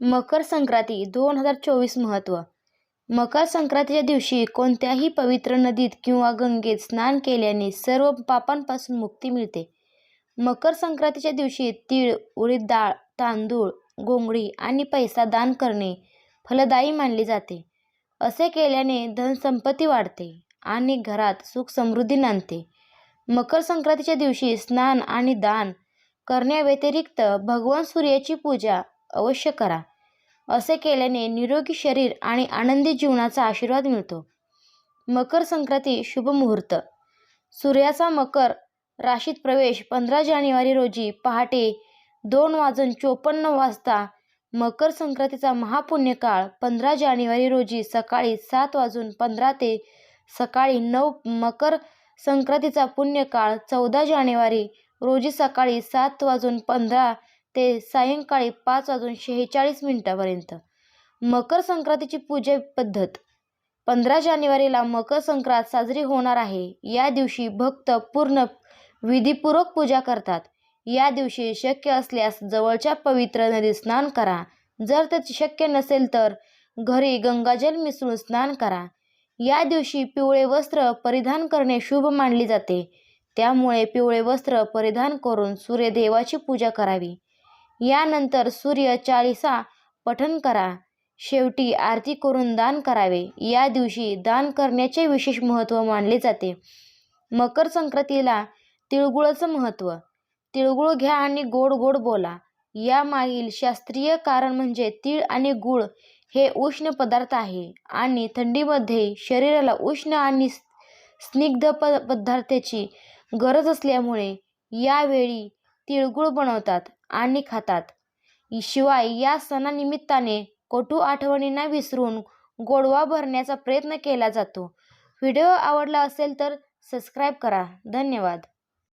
मकर संक्रांती 2024 महत्त्व. मकर संक्रांतीच्या दिवशी कोणत्याही पवित्र नदीत किंवा गंगेत स्नान केल्याने सर्व पापांपासून मुक्ती मिळते. मकर संक्रांतीच्या दिवशी तीळ, उडीद डाळ, तांदूळ, घोंगडी आणि पैसा दान करणे फलदायी मानले जाते. असे केल्याने धनसंपत्ती वाढते आणि घरात सुख समृद्धी नांदते. मकर संक्रांतीच्या दिवशी स्नान आणि दान करण्याव्यतिरिक्त भगवान सूर्याची पूजा अवश्य करा. असे केल्याने निरोगी शरीर आणि आनंदी जीवनाचा आशीर्वाद मिळतो. मकर संक्रांती शुभ मुहूर्त. सूर्याचा मकर राशीत प्रवेश 15 जानेवारी रोजी पहाटे 2:54 वाजता. मकर संक्रांतीचा महापुण्यकाळ 15 जानेवारी रोजी सकाळी 7:15 ते सकाळी 9. मकर संक्रांतीचा पुण्यकाळ 14 जानेवारी रोजी सकाळी 7:15 ते सायंकाळी 5:46 पर्यंत. मकर संक्रांतीची पूजा पद्धत. 15 जानेवारीला मकर संक्रांत साजरी होणार आहे. या दिवशी भक्त पूर्ण विधीपूर्वक पूजा करतात. या दिवशी शक्य असल्यास जवळच्या पवित्र नदीत स्नान करा. जर ते शक्य नसेल तर घरी गंगाजल मिसळून स्नान करा. या दिवशी पिवळे वस्त्र परिधान करणे शुभ मानले जाते. त्यामुळे पिवळे वस्त्र परिधान करून सूर्यदेवाची पूजा करावी. यानंतर सूर्य चालीसा पठण करा. शेवटी आरती करून दान करावे. या दिवशी दान करण्याचे विशेष महत्त्व मानले जाते. मकर संक्रांतीला तिळगुळाचं महत्त्व. तिळगुळ घ्या आणि गोड गोड बोला. यामागील शास्त्रीय कारण म्हणजे तीळ आणि गूळ हे उष्ण पदार्थ आहे आणि थंडीमध्ये शरीराला उष्ण आणि स्निग्ध पदार्थाची गरज असल्यामुळे यावेळी तिळगुळ बनवतात आणि खातात. शिवाय या सणानिमित्ताने कटू आठवणींना विसरून गोडवा भरण्याचा प्रयत्न केला जातो. व्हिडिओ आवडला असेल तर सबस्क्राईब करा. धन्यवाद.